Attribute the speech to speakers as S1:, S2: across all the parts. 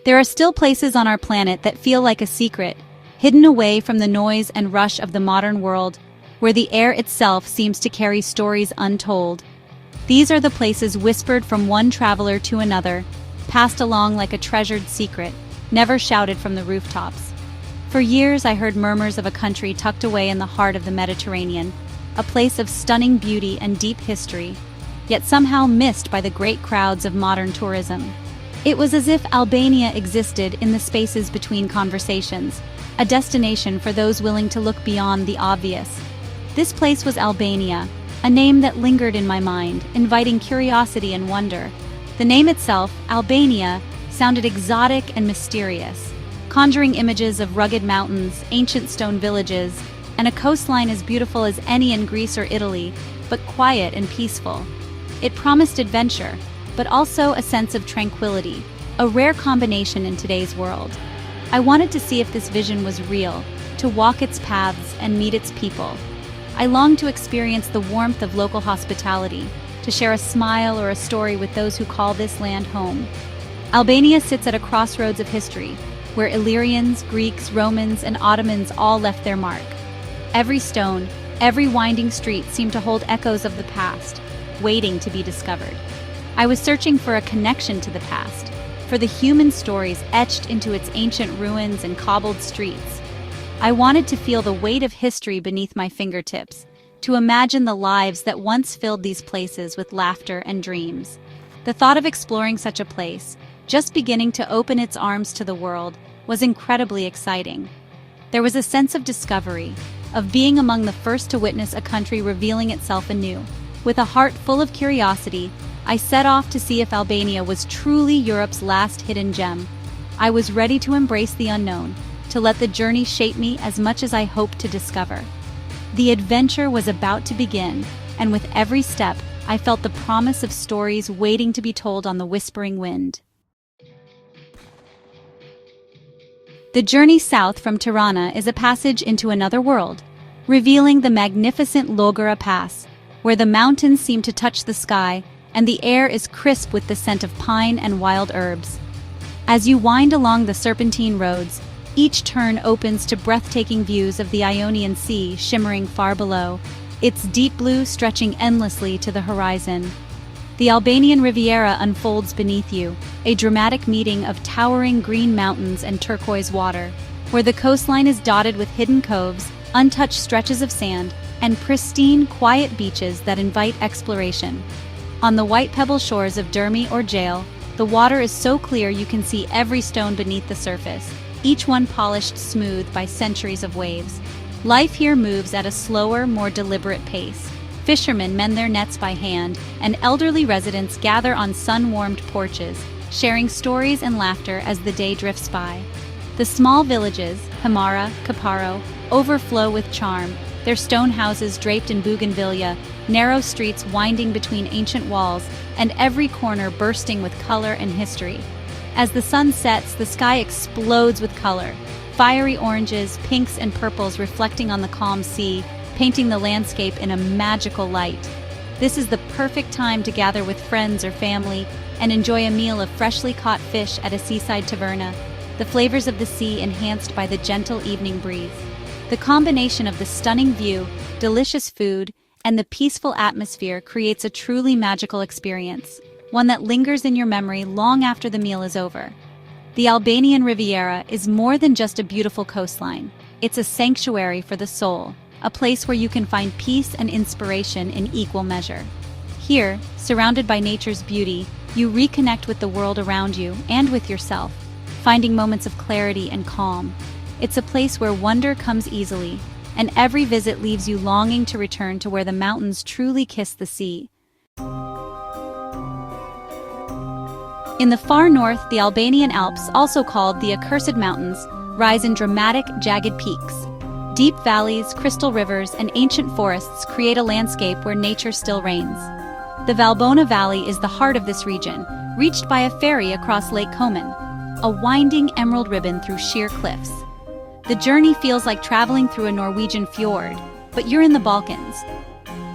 S1: There are still places on our planet that feel like a secret, hidden away from the noise and rush of the modern world, where the air itself seems to carry stories untold. These are the places whispered from one traveler to another, passed along like a treasured secret, never shouted from the rooftops. For years I heard murmurs of a country tucked away in the heart of the Mediterranean, a place of stunning beauty and deep history, yet somehow missed by the great crowds of modern tourism. It was as if Albania existed in the spaces between conversations, a destination for those willing to look beyond the obvious. This place was Albania, a name that lingered in my mind, inviting curiosity and wonder. The name itself, Albania, sounded exotic and mysterious, conjuring images of rugged mountains, ancient stone villages, and a coastline as beautiful as any in Greece or Italy, but quiet and peaceful. It promised adventure, but also a sense of tranquility, a rare combination in today's world. I wanted to see if this vision was real, to walk its paths and meet its people. I longed to experience the warmth of local hospitality, to share a smile or a story with those who call this land home. Albania sits at a crossroads of history, where Illyrians, Greeks, Romans, and Ottomans all left their mark. Every stone, every winding street seemed to hold echoes of the past, waiting to be discovered. I was searching for a connection to the past, for the human stories etched into its ancient ruins and cobbled streets. I wanted to feel the weight of history beneath my fingertips, to imagine the lives that once filled these places with laughter and dreams. The thought of exploring such a place, just beginning to open its arms to the world, was incredibly exciting. There was a sense of discovery, of being among the first to witness a country revealing itself anew. With a heart full of curiosity, I set off to see if Albania was truly Europe's last hidden gem. I was ready to embrace the unknown, to let the journey shape me as much as I hoped to discover. The adventure was about to begin, and with every step, I felt the promise of stories waiting to be told on the whispering wind. The journey south from Tirana is a passage into another world, revealing the magnificent Logora Pass, where the mountains seem to touch the sky and the air is crisp with the scent of pine and wild herbs. As you wind along the serpentine roads, each turn opens to breathtaking views of the Ionian Sea shimmering far below, its deep blue stretching endlessly to the horizon. The Albanian Riviera unfolds beneath you, a dramatic meeting of towering green mountains and turquoise water, where the coastline is dotted with hidden coves, untouched stretches of sand, and pristine, quiet beaches that invite exploration. On the white pebble shores of Dermi or Jail, the water is so clear you can see every stone beneath the surface, each one polished smooth by centuries of waves. Life here moves at a slower, more deliberate pace. Fishermen mend their nets by hand, and elderly residents gather on sun-warmed porches, sharing stories and laughter as the day drifts by. The small villages, Hamara, Kaparo, overflow with charm, their stone houses draped in bougainvillea, narrow streets winding between ancient walls, and every corner bursting with color and history. As the sun sets, the sky explodes with color, fiery oranges, pinks, and purples reflecting on the calm sea, painting the landscape in a magical light. This is the perfect time to gather with friends or family and enjoy a meal of freshly caught fish at a seaside taverna, the flavors of the sea enhanced by the gentle evening breeze. The combination of the stunning view, delicious food, and the peaceful atmosphere creates a truly magical experience, one that lingers in your memory long after the meal is over. The Albanian Riviera is more than just a beautiful coastline. It's a sanctuary for the soul, a place where you can find peace and inspiration in equal measure. Here, surrounded by nature's beauty, you reconnect with the world around you and with yourself, finding moments of clarity and calm. It's a place where wonder comes easily, and every visit leaves you longing to return to where the mountains truly kiss the sea. In the far north, the Albanian Alps, also called the Accursed Mountains, rise in dramatic, jagged peaks. Deep valleys, crystal rivers, and ancient forests create a landscape where nature still reigns. The Valbona Valley is the heart of this region, reached by a ferry across Lake Komen, a winding emerald ribbon through sheer cliffs. The journey feels like traveling through a Norwegian fjord, but you're in the Balkans.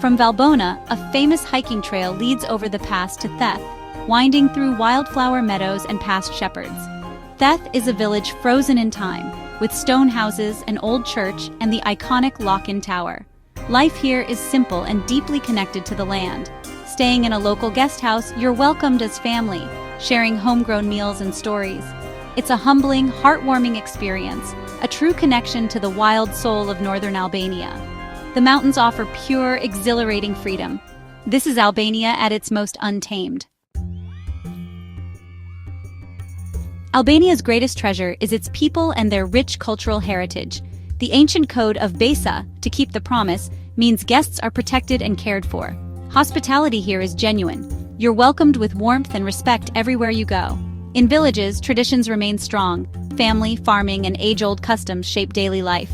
S1: From Valbona, a famous hiking trail leads over the pass to Theth, winding through wildflower meadows and past shepherds. Theth is a village frozen in time, with stone houses, an old church, and the iconic Lock-in Tower. Life here is simple and deeply connected to the land. Staying in a local guest house, you're welcomed as family, sharing homegrown meals and stories. It's a humbling, heartwarming experience, a true connection to the wild soul of northern Albania. The mountains offer pure, exhilarating freedom. This is Albania at its most untamed. Albania's greatest treasure is its people and their rich cultural heritage. The ancient code of Besa, to keep the promise, means guests are protected and cared for. Hospitality here is genuine. You're welcomed with warmth and respect everywhere you go. In villages, traditions remain strong. Family, farming, and age-old customs shape daily life.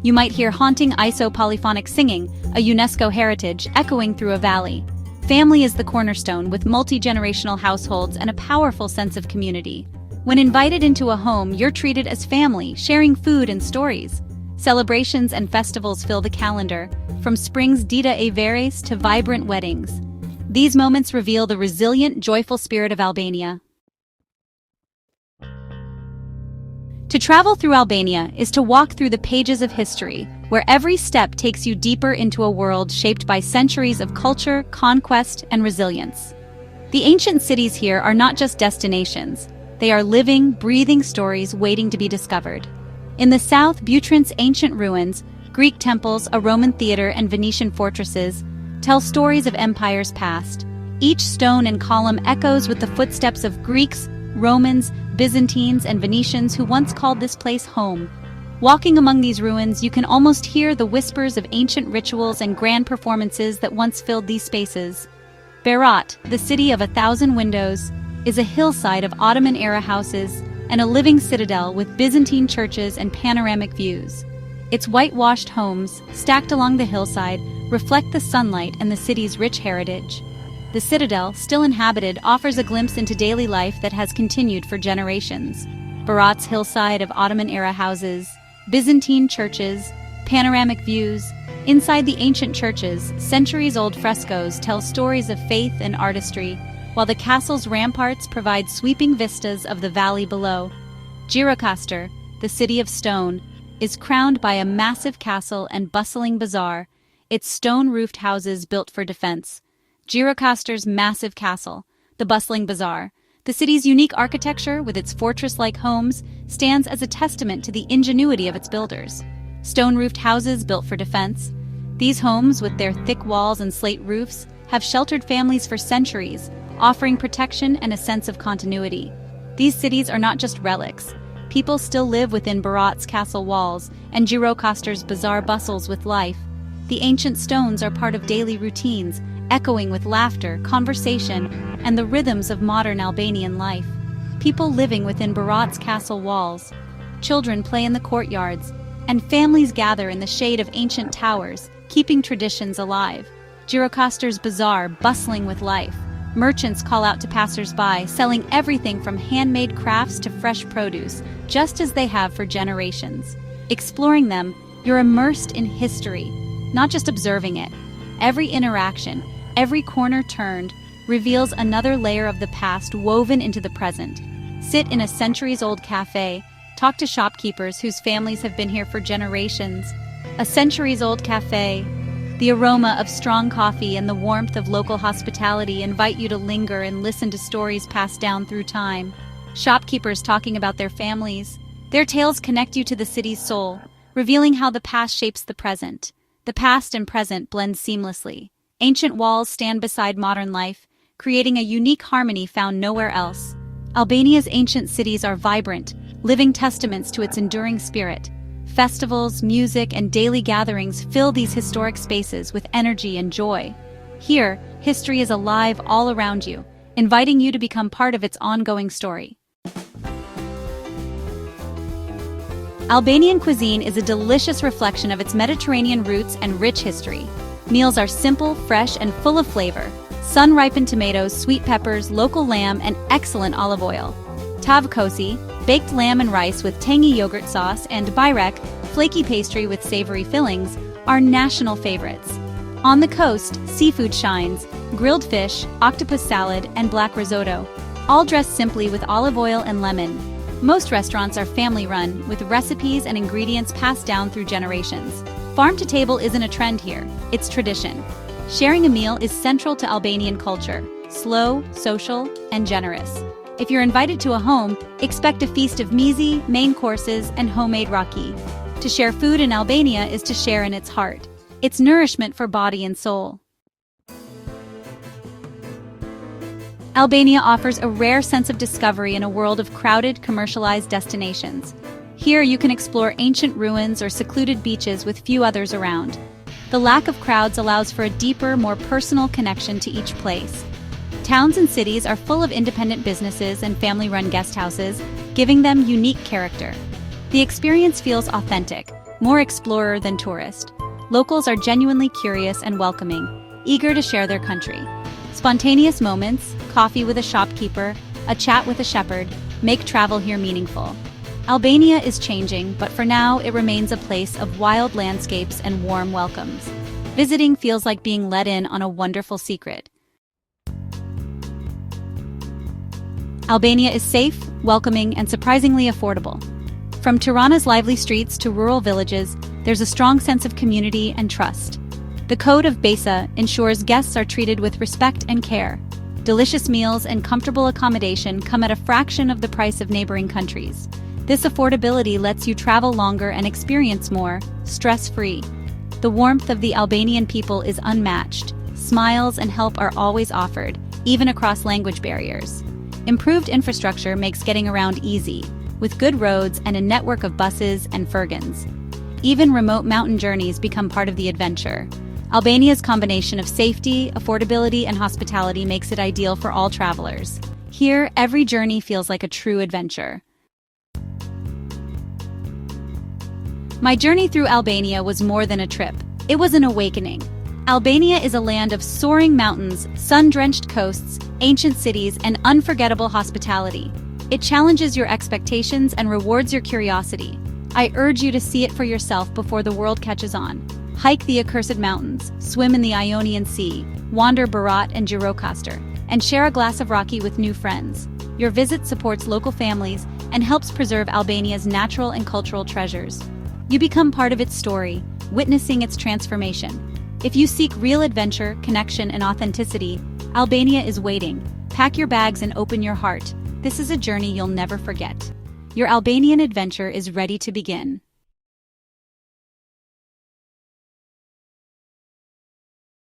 S1: You might hear haunting iso-polyphonic singing, a UNESCO heritage, echoing through a valley. Family is the cornerstone, with multi-generational households and a powerful sense of community. When invited into a home, you're treated as family, sharing food and stories. Celebrations and festivals fill the calendar, from spring's Dita e Veres to vibrant weddings. These moments reveal the resilient, joyful spirit of Albania. To travel through Albania is to walk through the pages of history, where every step takes you deeper into a world shaped by centuries of culture, conquest, and resilience. The ancient cities here are not just destinations. They are living, breathing stories waiting to be discovered. In the south, Butrint's ancient ruins, Greek temples, a Roman theater, and Venetian fortresses tell stories of empires past. Each stone and column echoes with the footsteps of Greeks, Romans, Byzantines, and Venetians who once called this place home. Walking among these ruins, you can almost hear the whispers of ancient rituals and grand performances that once filled these spaces. Berat, the city of 1,000 windows, is a hillside of Ottoman-era houses and a living citadel with Byzantine churches and panoramic views. Its whitewashed homes, stacked along the hillside, reflect the sunlight and the city's rich heritage. The citadel, still inhabited, offers a glimpse into daily life that has continued for generations. Berat's hillside of Ottoman-era houses, Byzantine churches, panoramic views. Inside the ancient churches, centuries-old frescoes tell stories of faith and artistry, while the castle's ramparts provide sweeping vistas of the valley below. Gjirokastër, the city of stone, is crowned by a massive castle and bustling bazaar, its stone-roofed houses built for defense. Gjirokastër's massive castle, the bustling bazaar, the city's unique architecture with its fortress-like homes stands as a testament to the ingenuity of its builders. Stone-roofed houses built for defense. These homes, with their thick walls and slate roofs, have sheltered families for centuries, offering protection and a sense of continuity. These cities are not just relics. People still live within Berat's castle walls, and Gjirokastër's bazaar bustles with life. The ancient stones are part of daily routines, echoing with laughter, conversation, and the rhythms of modern Albanian life. People living within Berat's castle walls. Children play in the courtyards, and families gather in the shade of ancient towers, keeping traditions alive. Gjirokastër's bazaar bustling with life. Merchants call out to passers-by, selling everything from handmade crafts to fresh produce, just as they have for generations. Exploring them, you're immersed in history, not just observing it. Every interaction, every corner turned, reveals another layer of the past woven into the present. Sit in a centuries-old cafe, talk to shopkeepers whose families have been here for generations. A centuries-old cafe. The aroma of strong coffee and the warmth of local hospitality invite you to linger and listen to stories passed down through time. Shopkeepers talking about their families. Their tales connect you to the city's soul, revealing how the past shapes the present. The past and present blend seamlessly. Ancient walls stand beside modern life, creating a unique harmony found nowhere else. Albania's ancient cities are vibrant, living testaments to its enduring spirit. Festivals, music, and daily gatherings fill these historic spaces with energy and joy. Here, history is alive all around you, inviting you to become part of its ongoing story. Albanian cuisine is a delicious reflection of its Mediterranean roots and rich history. Meals are simple, fresh, and full of flavor. Sun-ripened tomatoes, sweet peppers, local lamb, and excellent olive oil. Tavkosi, baked lamb and rice with tangy yogurt sauce, and byrek, flaky pastry with savory fillings, are national favorites. On the coast, seafood shines, grilled fish, octopus salad, and black risotto, all dressed simply with olive oil and lemon. Most restaurants are family-run, with recipes and ingredients passed down through generations. Farm-to-table isn't a trend here, it's tradition. Sharing a meal is central to Albanian culture, slow, social, and generous. If you're invited to a home, expect a feast of mizi, main courses, and homemade raki. To share food in Albania is to share in its heart. It's nourishment for body and soul. Albania offers a rare sense of discovery in a world of crowded, commercialized destinations. Here you can explore ancient ruins or secluded beaches with few others around. The lack of crowds allows for a deeper, more personal connection to each place. Towns and cities are full of independent businesses and family-run guest houses, giving them unique character. The experience feels authentic, more explorer than tourist. Locals are genuinely curious and welcoming, eager to share their country. Spontaneous moments, coffee with a shopkeeper, a chat with a shepherd, make travel here meaningful. Albania is changing, but for now it remains a place of wild landscapes and warm welcomes. Visiting feels like being let in on a wonderful secret. Albania is safe, welcoming, and surprisingly affordable. From Tirana's lively streets to rural villages, there's a strong sense of community and trust. The Code of Besa ensures guests are treated with respect and care. Delicious meals and comfortable accommodation come at a fraction of the price of neighboring countries. This affordability lets you travel longer and experience more, stress-free. The warmth of the Albanian people is unmatched. Smiles and help are always offered, even across language barriers. Improved infrastructure makes getting around easy, with good roads and a network of buses and furgons. Even remote mountain journeys become part of the adventure. Albania's combination of safety, affordability, and hospitality makes it ideal for all travelers. Here, every journey feels like a true adventure. My journey through Albania was more than a trip. It was an awakening. Albania is a land of soaring mountains, sun-drenched coasts, ancient cities, and unforgettable hospitality. It challenges your expectations and rewards your curiosity. I urge you to see it for yourself before the world catches on. Hike the accursed mountains, swim in the Ionian Sea, wander Berat and Gjirokastër, and share a glass of raki with new friends. Your visit supports local families and helps preserve Albania's natural and cultural treasures. You become part of its story, witnessing its transformation. If you seek real adventure, connection, and authenticity, Albania is waiting. Pack your bags and open your heart. This is a journey you'll never forget. Your Albanian adventure is ready to begin.